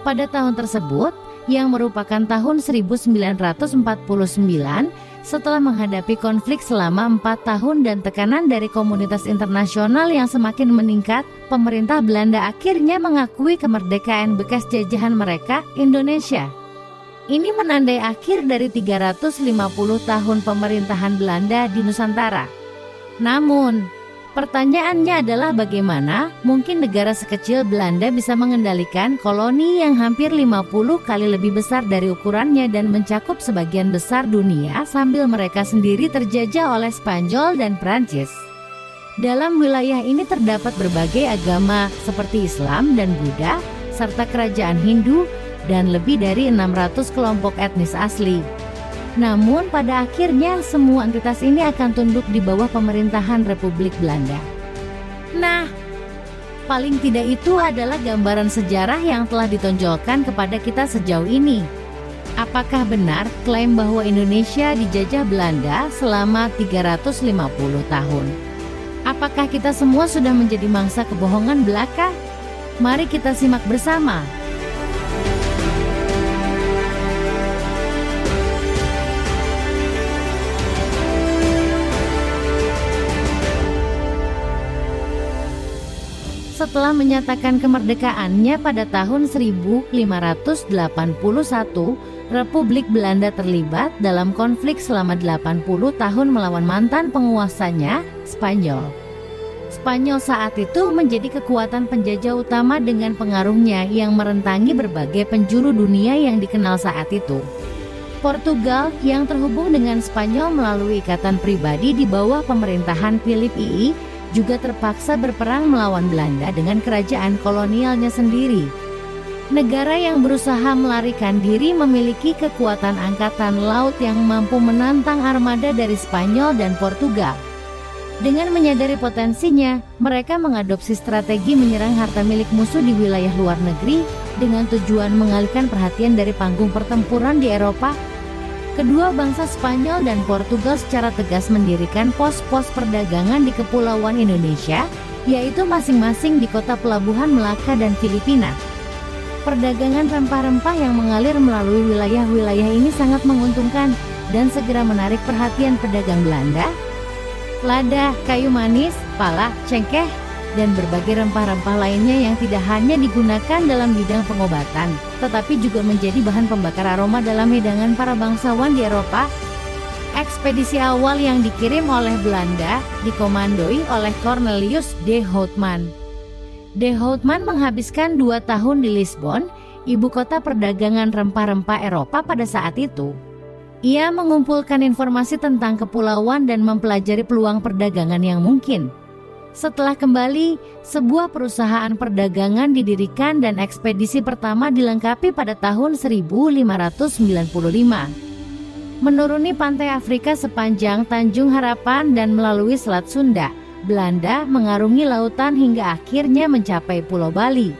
Pada tahun tersebut, yang merupakan tahun 1949, setelah menghadapi konflik selama 4 tahun dan tekanan dari komunitas internasional yang semakin meningkat, pemerintah Belanda akhirnya mengakui kemerdekaan bekas jajahan mereka, Indonesia. Ini menandai akhir dari 350 tahun pemerintahan Belanda di Nusantara. Namun, pertanyaannya adalah bagaimana mungkin negara sekecil Belanda bisa mengendalikan koloni yang hampir 50 kali lebih besar dari ukurannya dan mencakup sebagian besar dunia sambil mereka sendiri terjajah oleh Spanyol dan Prancis. Dalam wilayah ini terdapat berbagai agama seperti Islam dan Buddha, serta kerajaan Hindu, dan lebih dari 600 kelompok etnis asli. Namun pada akhirnya semua entitas ini akan tunduk di bawah pemerintahan Republik Belanda. Nah, paling tidak itu adalah gambaran sejarah yang telah ditonjolkan kepada kita sejauh ini. Apakah benar klaim bahwa Indonesia dijajah Belanda selama 350 tahun? Apakah kita semua sudah menjadi mangsa kebohongan belaka? Mari kita simak bersama. Setelah menyatakan kemerdekaannya pada tahun 1581, Republik Belanda terlibat dalam konflik selama 80 tahun melawan mantan penguasanya, Spanyol. Spanyol saat itu menjadi kekuatan penjajah utama dengan pengaruhnya yang merentangi berbagai penjuru dunia yang dikenal saat itu. Portugal yang terhubung dengan Spanyol melalui ikatan pribadi di bawah pemerintahan Philip II juga terpaksa berperang melawan Belanda dengan kerajaan kolonialnya sendiri. Negara yang berusaha melarikan diri memiliki kekuatan angkatan laut yang mampu menantang armada dari Spanyol dan Portugal. Dengan menyadari potensinya, mereka mengadopsi strategi menyerang harta milik musuh di wilayah luar negeri dengan tujuan mengalihkan perhatian dari panggung pertempuran di Eropa. Kedua bangsa Spanyol dan Portugal secara tegas mendirikan pos-pos perdagangan di Kepulauan Indonesia, yaitu masing-masing di kota pelabuhan Melaka dan Filipina. Perdagangan rempah-rempah yang mengalir melalui wilayah-wilayah ini sangat menguntungkan dan segera menarik perhatian pedagang Belanda. Lada, kayu manis, pala, cengkeh, dan berbagai rempah-rempah lainnya yang tidak hanya digunakan dalam bidang pengobatan, tetapi juga menjadi bahan pembakar aroma dalam hidangan para bangsawan di Eropa. Ekspedisi awal yang dikirim oleh Belanda dikomandoi oleh Cornelius de Houtman. De Houtman menghabiskan 2 tahun di Lisbon, ibu kota perdagangan rempah-rempah Eropa pada saat itu. Ia mengumpulkan informasi tentang kepulauan dan mempelajari peluang perdagangan yang mungkin. Setelah kembali, sebuah perusahaan perdagangan didirikan dan ekspedisi pertama dilengkapi pada tahun 1595. Menuruni pantai Afrika sepanjang Tanjung Harapan dan melalui Selat Sunda, Belanda mengarungi lautan hingga akhirnya mencapai Pulau Bali.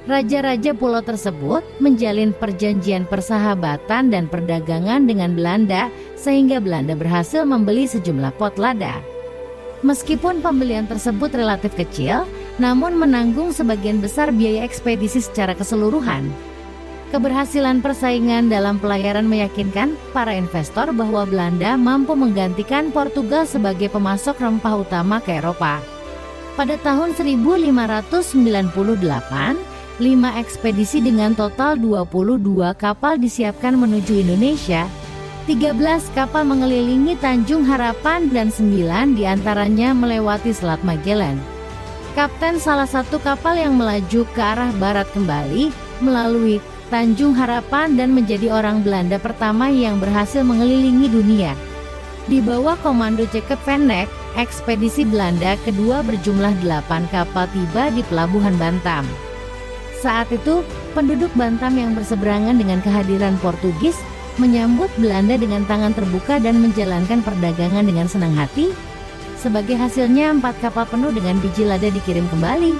Raja-raja pulau tersebut menjalin perjanjian persahabatan dan perdagangan dengan Belanda sehingga Belanda berhasil membeli sejumlah pot lada. Meskipun pembelian tersebut relatif kecil, namun menanggung sebagian besar biaya ekspedisi secara keseluruhan. Keberhasilan persaingan dalam pelayaran meyakinkan para investor bahwa Belanda mampu menggantikan Portugal sebagai pemasok rempah utama ke Eropa. Pada tahun 1598, 5 ekspedisi dengan total 22 kapal disiapkan menuju Indonesia. 13 kapal mengelilingi Tanjung Harapan dan 9 diantaranya melewati Selat Magellan. Kapten salah satu kapal yang melaju ke arah barat kembali melalui Tanjung Harapan dan menjadi orang Belanda pertama yang berhasil mengelilingi dunia. Di bawah komando Jacob van Neck, ekspedisi Belanda kedua berjumlah 8 kapal tiba di Pelabuhan Bantam. Saat itu, penduduk Bantam yang berseberangan dengan kehadiran Portugis menyambut Belanda dengan tangan terbuka dan menjalankan perdagangan dengan senang hati. Sebagai hasilnya 4 kapal penuh dengan biji lada dikirim kembali.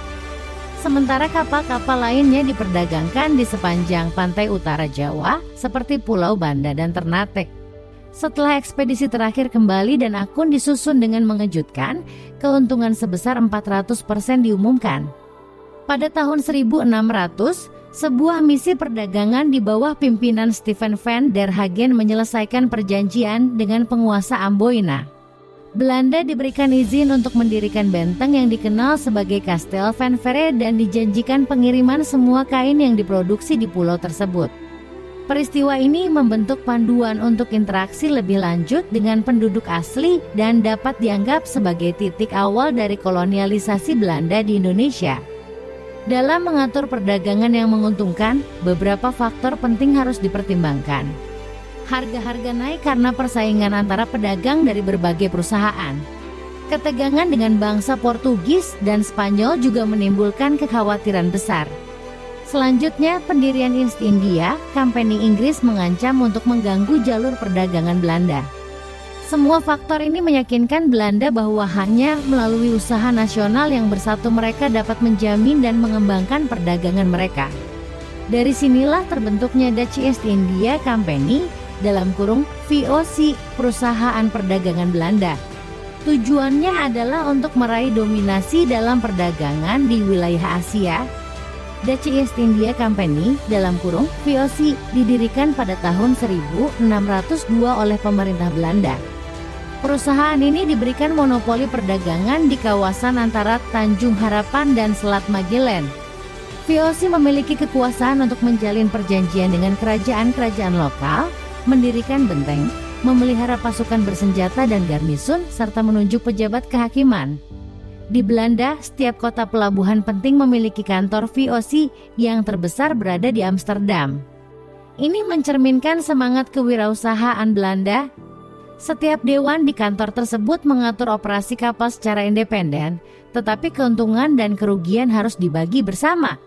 Sementara kapal-kapal lainnya diperdagangkan di sepanjang pantai utara Jawa seperti Pulau Banda dan Ternate. Setelah ekspedisi terakhir kembali dan akun disusun dengan mengejutkan, keuntungan sebesar 400% diumumkan. Pada tahun 1600, sebuah misi perdagangan di bawah pimpinan Stephen van der Hagen menyelesaikan perjanjian dengan penguasa Amboina. Belanda diberikan izin untuk mendirikan benteng yang dikenal sebagai Kastel Van Verre dan dijanjikan pengiriman semua kain yang diproduksi di pulau tersebut. Peristiwa ini membentuk panduan untuk interaksi lebih lanjut dengan penduduk asli dan dapat dianggap sebagai titik awal dari kolonialisasi Belanda di Indonesia. Dalam mengatur perdagangan yang menguntungkan, beberapa faktor penting harus dipertimbangkan. Harga-harga naik karena persaingan antara pedagang dari berbagai perusahaan. Ketegangan dengan bangsa Portugis dan Spanyol juga menimbulkan kekhawatiran besar. Selanjutnya, pendirian East India Company Inggris mengancam untuk mengganggu jalur perdagangan Belanda. Semua faktor ini meyakinkan Belanda bahwa hanya melalui usaha nasional yang bersatu mereka dapat menjamin dan mengembangkan perdagangan mereka. Dari sinilah terbentuknya Dutch East India Company (VOC), perusahaan perdagangan Belanda. Tujuannya adalah untuk meraih dominasi dalam perdagangan di wilayah Asia. Dutch East India Company (VOC) didirikan pada tahun 1602 oleh pemerintah Belanda. Perusahaan ini diberikan monopoli perdagangan di kawasan antara Tanjung Harapan dan Selat Magellan. VOC memiliki kekuasaan untuk menjalin perjanjian dengan kerajaan-kerajaan lokal, mendirikan benteng, memelihara pasukan bersenjata dan garnisun, serta menunjuk pejabat kehakiman. Di Belanda, setiap kota pelabuhan penting memiliki kantor VOC yang terbesar berada di Amsterdam. Ini mencerminkan semangat kewirausahaan Belanda. Setiap dewan di kantor tersebut mengatur operasi kapal secara independen, tetapi keuntungan dan kerugian harus dibagi bersama.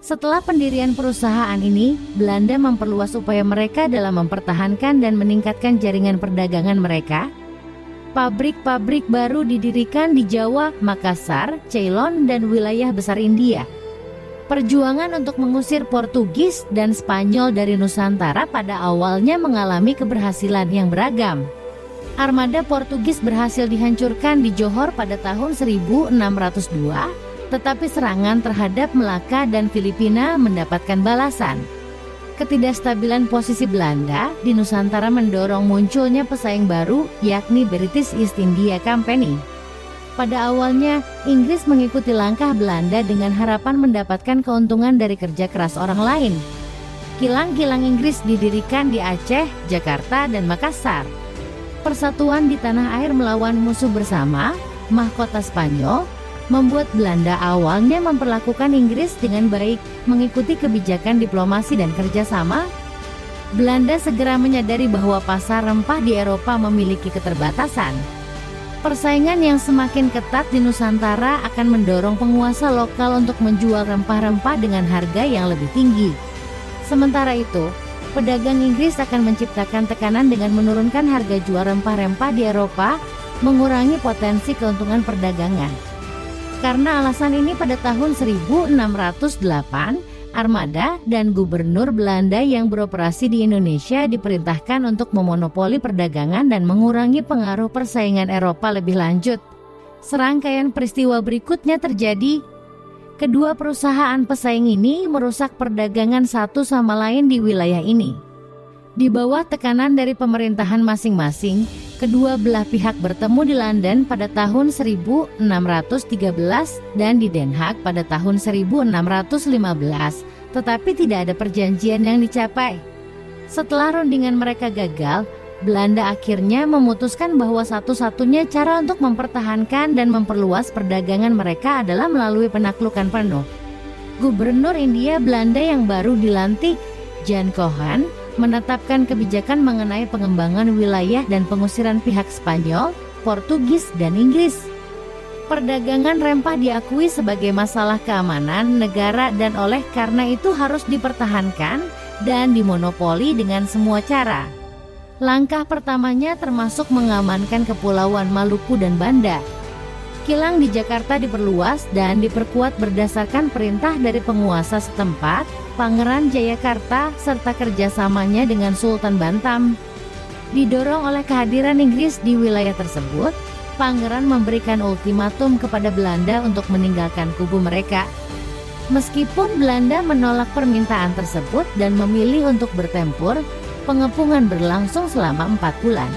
Setelah pendirian perusahaan ini, Belanda memperluas upaya mereka dalam mempertahankan dan meningkatkan jaringan perdagangan mereka. Pabrik-pabrik baru didirikan di Jawa, Makassar, Ceylon, dan wilayah besar India. Perjuangan untuk mengusir Portugis dan Spanyol dari Nusantara pada awalnya mengalami keberhasilan yang beragam. Armada Portugis berhasil dihancurkan di Johor pada tahun 1602, tetapi serangan terhadap Melaka dan Filipina mendapatkan balasan. Ketidakstabilan posisi Belanda di Nusantara mendorong munculnya pesaing baru, yakni British East India Company. Pada awalnya, Inggris mengikuti langkah Belanda dengan harapan mendapatkan keuntungan dari kerja keras orang lain. Kilang-kilang Inggris didirikan di Aceh, Jakarta, dan Makassar. Persatuan di tanah air melawan musuh bersama, mahkota Spanyol, membuat Belanda awalnya memperlakukan Inggris dengan baik, mengikuti kebijakan diplomasi dan kerjasama. Belanda segera menyadari bahwa pasar rempah di Eropa memiliki keterbatasan. Persaingan yang semakin ketat di Nusantara akan mendorong penguasa lokal untuk menjual rempah-rempah dengan harga yang lebih tinggi. Sementara itu, pedagang Inggris akan menciptakan tekanan dengan menurunkan harga jual rempah-rempah di Eropa, mengurangi potensi keuntungan perdagangan. Karena alasan ini pada tahun 1608, armada dan gubernur Belanda yang beroperasi di Indonesia diperintahkan untuk memonopoli perdagangan dan mengurangi pengaruh persaingan Eropa lebih lanjut. Serangkaian peristiwa berikutnya terjadi. Kedua perusahaan pesaing ini merusak perdagangan satu sama lain di wilayah ini. Di bawah tekanan dari pemerintahan masing-masing, kedua belah pihak bertemu di London pada tahun 1613 dan di Den Haag pada tahun 1615, tetapi tidak ada perjanjian yang dicapai. Setelah rundingan mereka gagal, Belanda akhirnya memutuskan bahwa satu-satunya cara untuk mempertahankan dan memperluas perdagangan mereka adalah melalui penaklukan penuh. Gubernur Hindia Belanda yang baru dilantik, Jan Cohan, menetapkan kebijakan mengenai pengembangan wilayah dan pengusiran pihak Spanyol, Portugis, dan Inggris. Perdagangan rempah diakui sebagai masalah keamanan negara dan oleh karena itu harus dipertahankan dan dimonopoli dengan semua cara. Langkah pertamanya termasuk mengamankan Kepulauan Maluku dan Banda. Kilang di Jakarta diperluas dan diperkuat berdasarkan perintah dari penguasa setempat, Pangeran Jayakarta, serta kerjasamanya dengan Sultan Bantam. Didorong oleh kehadiran Inggris di wilayah tersebut, Pangeran memberikan ultimatum kepada Belanda untuk meninggalkan kubu mereka. Meskipun Belanda menolak permintaan tersebut dan memilih untuk bertempur, pengepungan berlangsung selama 4 bulan.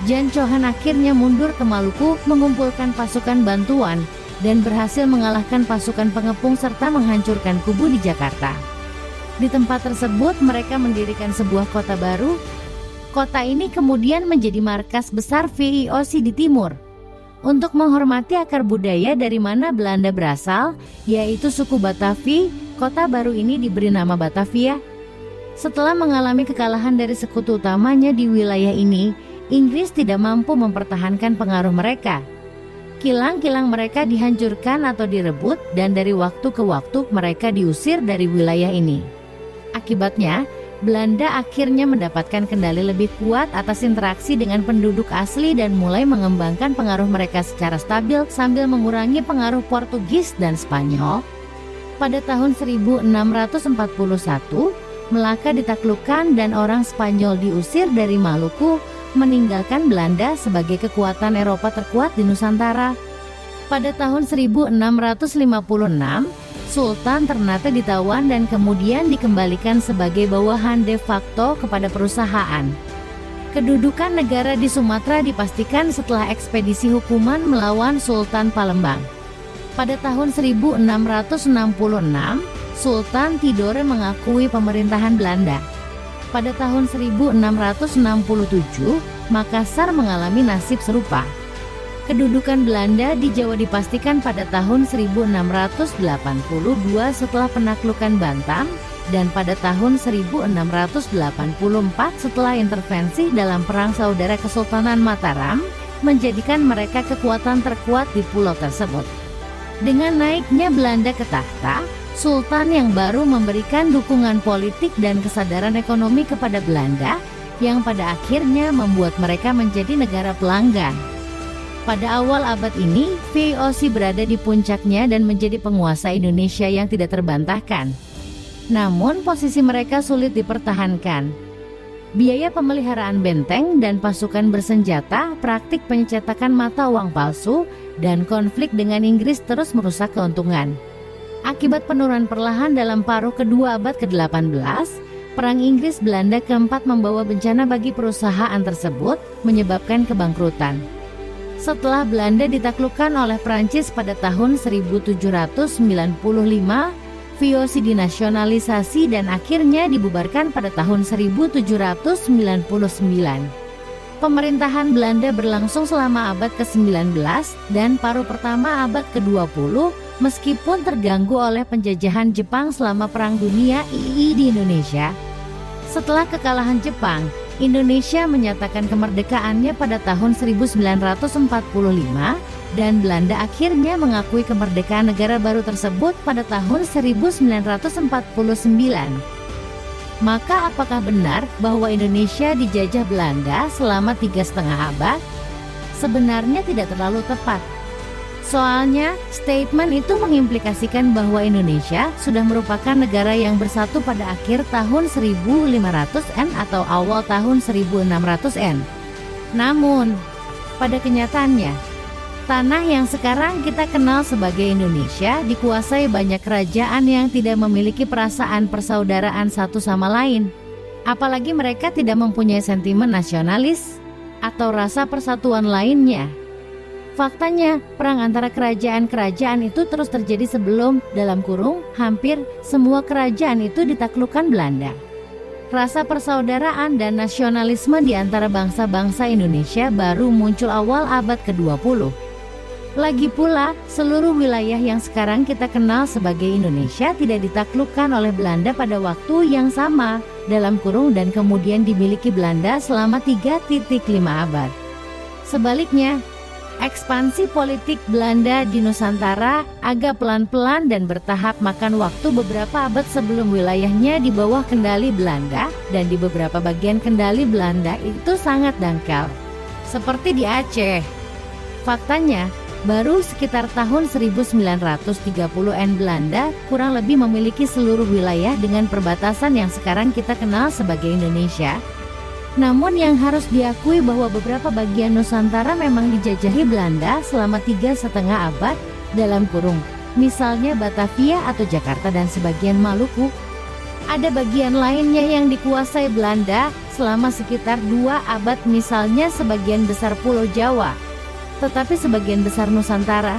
Jan Chohan akhirnya mundur ke Maluku mengumpulkan pasukan bantuan dan berhasil mengalahkan pasukan pengepung serta menghancurkan kubu di Jakarta. Di tempat tersebut mereka mendirikan sebuah kota baru. Kota ini kemudian menjadi markas besar VOC di timur. Untuk menghormati akar budaya dari mana Belanda berasal, yaitu suku Batavi, kota baru ini diberi nama Batavia. Setelah mengalami kekalahan dari sekutu utamanya di wilayah ini, Inggris tidak mampu mempertahankan pengaruh mereka. Kilang-kilang mereka dihancurkan atau direbut dan dari waktu ke waktu mereka diusir dari wilayah ini. Akibatnya, Belanda akhirnya mendapatkan kendali lebih kuat atas interaksi dengan penduduk asli dan mulai mengembangkan pengaruh mereka secara stabil sambil mengurangi pengaruh Portugis dan Spanyol. Pada tahun 1641, Melaka ditaklukkan dan orang Spanyol diusir dari Maluku, meninggalkan Belanda sebagai kekuatan Eropa terkuat di Nusantara. Pada tahun 1656, Sultan Ternate ditawan dan kemudian dikembalikan sebagai bawahan de facto kepada perusahaan. Kedudukan negara di Sumatera dipastikan setelah ekspedisi hukuman melawan Sultan Palembang. Pada tahun 1666, Sultan Tidore mengakui pemerintahan Belanda. Pada tahun 1667, Makassar mengalami nasib serupa. Kedudukan Belanda di Jawa dipastikan pada tahun 1682 setelah penaklukan Bantam, dan pada tahun 1684 setelah intervensi dalam Perang Saudara Kesultanan Mataram, menjadikan mereka kekuatan terkuat di pulau tersebut. Dengan naiknya Belanda ke takhta, Sultan yang baru memberikan dukungan politik dan kesadaran ekonomi kepada Belanda, yang pada akhirnya membuat mereka menjadi negara pelanggan. Pada awal abad ini, VOC berada di puncaknya dan menjadi penguasa Indonesia yang tidak terbantahkan. Namun posisi mereka sulit dipertahankan. Biaya pemeliharaan benteng dan pasukan bersenjata, praktik pencetakan mata uang palsu, dan konflik dengan Inggris terus merusak keuntungan. Akibat penurunan perlahan dalam paruh kedua abad ke-18, Perang Inggris-Belanda keempat membawa bencana bagi perusahaan tersebut, menyebabkan kebangkrutan. Setelah Belanda ditaklukkan oleh Prancis pada tahun 1795, VOC dinasionalisasi dan akhirnya dibubarkan pada tahun 1799. Pemerintahan Belanda berlangsung selama abad ke-19 dan paruh pertama abad ke-20, meskipun terganggu oleh penjajahan Jepang selama Perang Dunia II di Indonesia. Setelah kekalahan Jepang, Indonesia menyatakan kemerdekaannya pada tahun 1945 dan Belanda akhirnya mengakui kemerdekaan negara baru tersebut pada tahun 1949. Maka apakah benar bahwa Indonesia dijajah Belanda selama 3,5 abad? Sebenarnya tidak terlalu tepat. Soalnya, statement itu mengimplikasikan bahwa Indonesia sudah merupakan negara yang bersatu pada akhir tahun 1500-an atau awal tahun 1600-an. Namun, pada kenyataannya, tanah yang sekarang kita kenal sebagai Indonesia dikuasai banyak kerajaan yang tidak memiliki perasaan persaudaraan satu sama lain. Apalagi mereka tidak mempunyai sentimen nasionalis atau rasa persatuan lainnya. Faktanya, perang antara kerajaan-kerajaan itu terus terjadi sebelum, dalam kurung, hampir semua kerajaan itu ditaklukkan Belanda. Rasa persaudaraan dan nasionalisme di antara bangsa-bangsa Indonesia baru muncul awal abad ke-20. Lagi pula, seluruh wilayah yang sekarang kita kenal sebagai Indonesia tidak ditaklukkan oleh Belanda pada waktu yang sama, dalam kurung, dan kemudian dimiliki Belanda selama 3,5 abad. Sebaliknya, ekspansi politik Belanda di Nusantara agak pelan-pelan dan bertahap, makan waktu beberapa abad sebelum wilayahnya di bawah kendali Belanda, dan di beberapa bagian kendali Belanda itu sangat dangkal. Seperti di Aceh. Faktanya, baru sekitar tahun 1930-an Belanda kurang lebih memiliki seluruh wilayah dengan perbatasan yang sekarang kita kenal sebagai Indonesia. Namun yang harus diakui bahwa beberapa bagian Nusantara memang dijajahi Belanda selama 3,5 abad, dalam kurung, misalnya Batavia atau Jakarta dan sebagian Maluku. Ada bagian lainnya yang dikuasai Belanda selama sekitar 2 abad, misalnya sebagian besar Pulau Jawa, tetapi sebagian besar Nusantara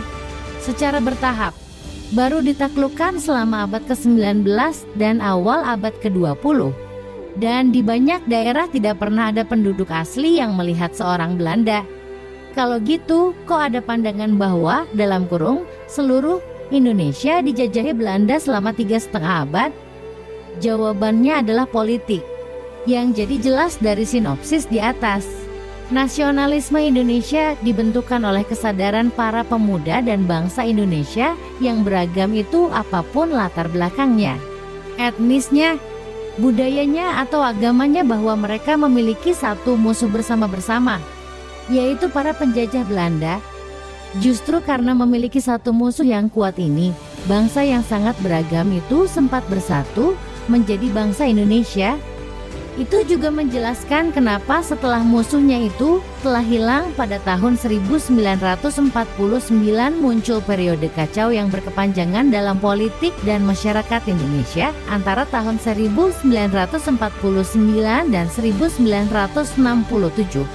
secara bertahap baru ditaklukkan selama abad ke-19 dan awal abad ke-20. Dan di banyak daerah tidak pernah ada penduduk asli yang melihat seorang Belanda. Kalau gitu, kok ada pandangan bahwa dalam kurung seluruh Indonesia dijajahi Belanda selama 3,5 abad? Jawabannya adalah politik, yang jadi jelas dari sinopsis di atas. Nasionalisme Indonesia dibentukkan oleh kesadaran para pemuda dan bangsa Indonesia yang beragam itu apapun latar belakangnya, etnisnya, budayanya atau agamanya, bahwa mereka memiliki satu musuh bersama-bersama, yaitu para penjajah Belanda. Justru karena memiliki satu musuh yang kuat ini, bangsa yang sangat beragam itu sempat bersatu menjadi bangsa Indonesia. Itu juga menjelaskan kenapa setelah musuhnya itu telah hilang pada tahun 1949 muncul periode kacau yang berkepanjangan dalam politik dan masyarakat Indonesia antara tahun 1949 dan 1967.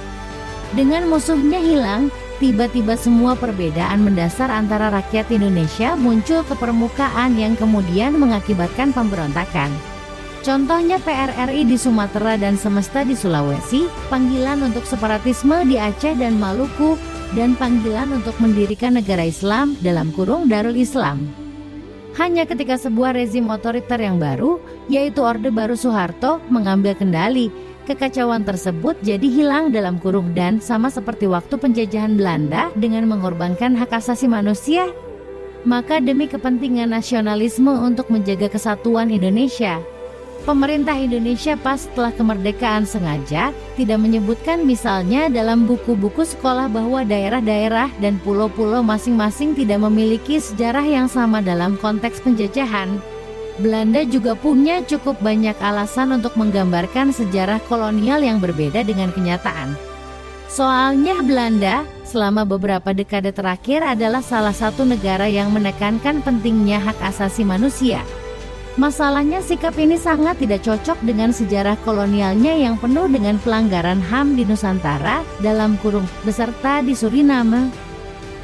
Dengan musuhnya hilang, tiba-tiba semua perbedaan mendasar antara rakyat Indonesia muncul ke permukaan yang kemudian mengakibatkan pemberontakan. Contohnya PRRI di Sumatera dan Semesta di Sulawesi, panggilan untuk separatisme di Aceh dan Maluku, dan panggilan untuk mendirikan negara Islam dalam kurung Darul Islam. Hanya ketika sebuah rezim otoriter yang baru, yaitu Orde Baru Soeharto, mengambil kendali, kekacauan tersebut jadi hilang dalam kurung, dan sama seperti waktu penjajahan Belanda dengan mengorbankan hak asasi manusia. Maka demi kepentingan nasionalisme untuk menjaga kesatuan Indonesia, pemerintah Indonesia pas setelah kemerdekaan sengaja tidak menyebutkan misalnya dalam buku-buku sekolah bahwa daerah-daerah dan pulau-pulau masing-masing tidak memiliki sejarah yang sama dalam konteks penjajahan. Belanda juga punya cukup banyak alasan untuk menggambarkan sejarah kolonial yang berbeda dengan kenyataan. Soalnya Belanda selama beberapa dekade terakhir adalah salah satu negara yang menekankan pentingnya hak asasi manusia. Masalahnya sikap ini sangat tidak cocok dengan sejarah kolonialnya yang penuh dengan pelanggaran HAM di Nusantara dalam kurung beserta di Suriname.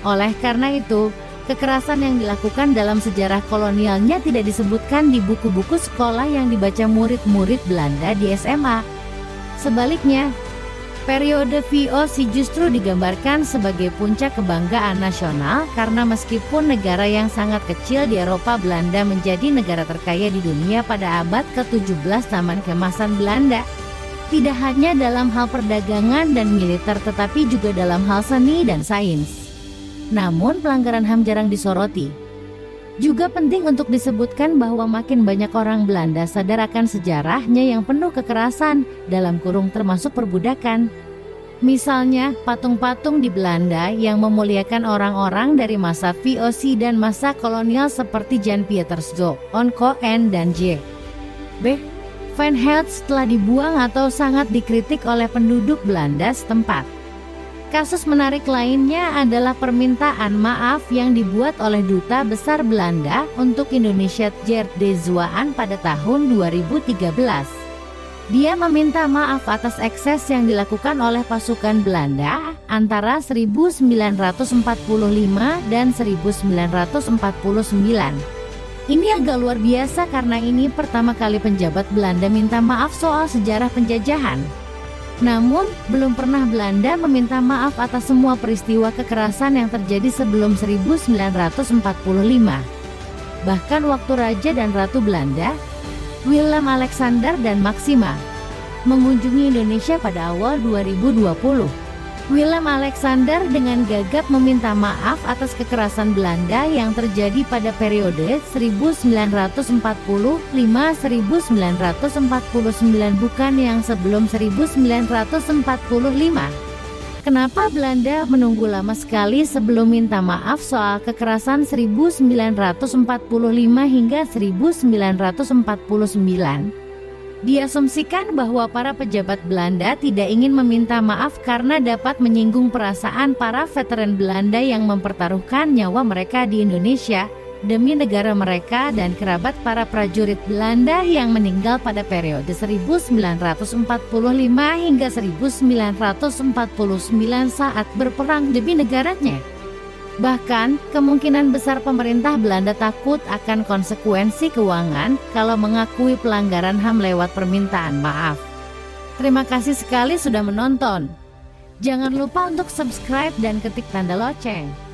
Oleh karena itu, kekerasan yang dilakukan dalam sejarah kolonialnya tidak disebutkan di buku-buku sekolah yang dibaca murid-murid Belanda di SMA. Sebaliknya, periode VOC justru digambarkan sebagai puncak kebanggaan nasional karena meskipun negara yang sangat kecil di Eropa, Belanda menjadi negara terkaya di dunia pada abad ke-17 zaman keemasan Belanda. Tidak hanya dalam hal perdagangan dan militer tetapi juga dalam hal seni dan sains. Namun pelanggaran HAM jarang disoroti. Juga penting untuk disebutkan bahwa makin banyak orang Belanda sadar akan sejarahnya yang penuh kekerasan dalam kurung termasuk perbudakan. Misalnya patung-patung di Belanda yang memuliakan orang-orang dari masa VOC dan masa kolonial seperti Jan Pieters Zo, On Coen dan J. B. Van Helst telah dibuang atau sangat dikritik oleh penduduk Belanda setempat. Kasus menarik lainnya adalah permintaan maaf yang dibuat oleh Duta Besar Belanda untuk Indonesia Gert de Zwaan pada tahun 2013. Dia meminta maaf atas ekses yang dilakukan oleh pasukan Belanda antara 1945 dan 1949. Ini agak luar biasa karena ini pertama kali penjabat Belanda minta maaf soal sejarah penjajahan. Namun, belum pernah Belanda meminta maaf atas semua peristiwa kekerasan yang terjadi sebelum 1945. Bahkan waktu Raja dan Ratu Belanda, Willem Alexander dan Maxima, mengunjungi Indonesia pada awal 2020. Willem Alexander dengan gagap meminta maaf atas kekerasan Belanda yang terjadi pada periode 1945-1949 bukan yang sebelum 1945. Kenapa Belanda menunggu lama sekali sebelum minta maaf soal kekerasan 1945 hingga 1949? Diasumsikan bahwa para pejabat Belanda tidak ingin meminta maaf karena dapat menyinggung perasaan para veteran Belanda yang mempertaruhkan nyawa mereka di Indonesia. demi negara mereka dan kerabat para prajurit Belanda yang meninggal pada periode 1945 hingga 1949 saat berperang demi negaranya. Bahkan, kemungkinan besar pemerintah Belanda takut akan konsekuensi keuangan kalau mengakui pelanggaran HAM lewat permintaan maaf. Terima kasih sekali sudah menonton. Jangan lupa untuk subscribe dan ketik tanda lonceng.